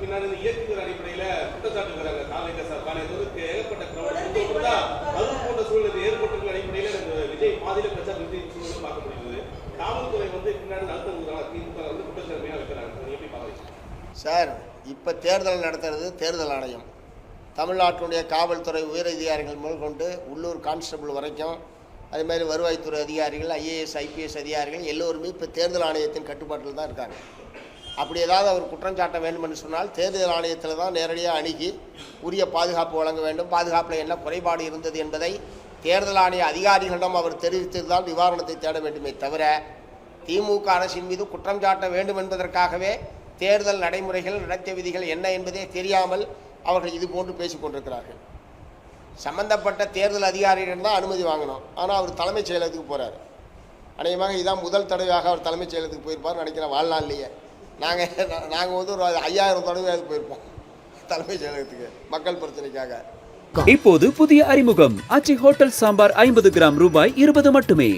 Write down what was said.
பின்னாடி இயக்குகிற அடிப்படையில குற்றச்சாட்டு இருக்கிறாங்க காலையில சார் ஏகப்பட்ட அது போன்ற சூழ்நிலை ஏற்பட்டிருக்கிற அடிப்படையில விஜய் பாதியில பிரச்சாரம் சூழ்நிலை பார்க்க முடியுது. காவல்துறை பின்னாடி நடத்துறாங்க, திமுக குற்றச்சாட்டு வைக்கிறாங்க. எப்படி பாக்குறீங்க சார்? இப்போ தேர்தல் நடத்துறது தேர்தல் ஆணையம், தமிழ்நாட்டினுடைய காவல்துறை உயரதிகாரிகள் முதல் கொண்டு உள்ளூர் கான்ஸ்டபிள் வரைக்கும், அதேமாதிரி வருவாய்த்துறை அதிகாரிகள், ஐஏஎஸ் ஐபிஎஸ் அதிகாரிகள் எல்லோருமே இப்போ தேர்தல் ஆணையத்தின் கட்டுப்பாட்டில் தான் இருக்காங்க. அப்படி ஏதாவது அவர் குற்றம் சாட்ட வேண்டும் என்று சொன்னால் தேர்தல் ஆணையத்தில் தான் நேரடியாக அணுகி உரிய பாதுகாப்பு வழங்க வேண்டும். பாதுகாப்பில் என்ன குறைபாடு இருந்தது என்பதை தேர்தல் ஆணைய அதிகாரிகளிடம் அவர் தெரிவித்திருந்தால் நிவாரணத்தை தேட வேண்டுமே தவிர திமுக அரசின் மீது குற்றம் சாட்ட வேண்டும் என்பதற்காகவே தேர்தல் நடைமுறைகள் நடத்தை விதிகள் என்ன என்பதே தெரியாமல் அவர்கள் இது போன்று பேசிக் கொண்டிருக்கிறார்கள். சம்பந்தப்பட்ட தேர்தல் அதிகாரிகளிடம் தான் அனுமதி வாங்கணும். ஆனால் அவர் தலைமைச் செயலகத்துக்கு போகிறார். அநேகமாக இதுதான் முதல் தடவையாக அவர் தலைமைச் செயலகத்துக்கு போயிருப்பார் நினைக்கிறேன் வாழ்நாள்லேயே. நாங்கள் ஒரு 5000 தடவையாவது போயிருப்போம் தலைமைச் செயலகத்துக்கு மக்கள் பிரச்சனைக்காக. இப்போது புதிய அறிமுகம் ஆச்சி ஹோட்டல் சாம்பார் 50 கிராம் ரூபாய் 20 மட்டுமே.